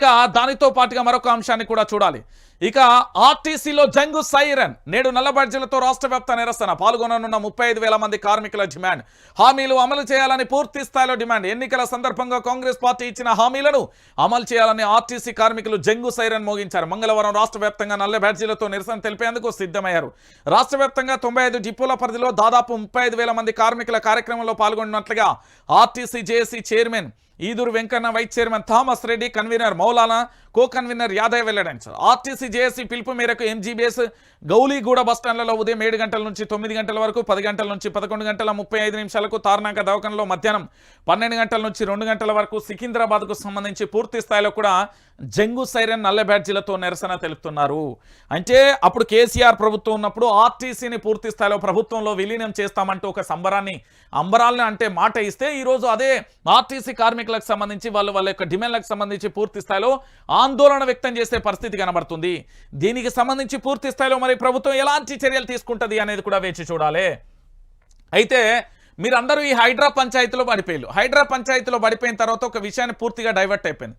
ఇక దానితో పాటుగా మరొక అంశాన్ని కూడా చూడాలి. ఇక ఆర్టీసీలో జంగు సైరన్. నేడు నల్ల బ్యాడ్జీలతో రాష్ట్ర వ్యాప్త నిరసన. పాల్గొననున్న 35,000 మంది కార్మికుల డిమాండ్. హామీలు అమలు చేయాలని పూర్తి స్థాయిలో డిమాండ్. ఎన్నికల సందర్భంగా కాంగ్రెస్ పార్టీ ఇచ్చిన హామీలను అమలు చేయాలని ఆర్టీసీ కార్మికులు జంగు సైరన్ మోగించారు. మంగళవారం రాష్ట్ర వ్యాప్తంగా నల్ల బ్యాడ్జీలతో నిరసన తెలిపేందుకు సిద్ధమయ్యారు. రాష్ట్ర వ్యాప్తంగా 95 డిపోల పరిధిలో దాదాపు 35,000 మంది కార్మికుల కార్యక్రమంలో పాల్గొన్నట్లుగా RTC JAC chairman Eduru Venkanna, vice chairman Thomas Reddy, convener Maulana, co convener Yadav వెల్లడించారు. ఆర్టీసీ జేఏసీ పిలుపు మేరకు ఎంజీబీఎస్ గౌలీగూడ బస్టాండ్లలో ఉదయం 7 గంటల నుంచి 9 గంటల వరకు, 10 గంటల నుంచి 11 గంటల 35 నిమిషాలకు, తార్నాక దవాఖానలో మధ్యాహ్నం 12 గంటల నుంచి 2 గంటల వరకు, సికింద్రాబాద్కు సంబంధించి పూర్తి స్థాయిలో కూడా జంగు సైరన్ నల్ల బ్యాడ్జీలతో నిరసన తెలుపుతున్నారు. అంటే అప్పుడు కేసీఆర్ ప్రభుత్వం ఉన్నప్పుడు ఆర్టీసీని పూర్తి స్థాయిలో ప్రభుత్వంలో విలీనం చేస్తామంటూ ఒక అంబరాలను అంటే మాట ఇస్తే, ఈరోజు అదే ఆర్టీసీ కార్మికులకు సంబంధించి వాళ్ళ యొక్క డిమాండ్లకు సంబంధించి పూర్తి స్థాయిలో ఆందోళన వ్యక్తం చేసే పరిస్థితి కనబడుతుంది. దీనికి సంబంధించి పూర్తి స్థాయిలో మరి ప్రభుత్వం ఎలాంటి చర్యలు తీసుకుంటుంది అనేది కూడా వేచి చూడాలి. అయితే మీరందరూ ఈ హైడ్రా పంచాయతీలో పడిపోయారు. హైడ్రా పంచాయతీలో పడిపోయిన తర్వాత ఒక విషయాన్ని పూర్తిగా డైవర్ట్ అయిపోయింది.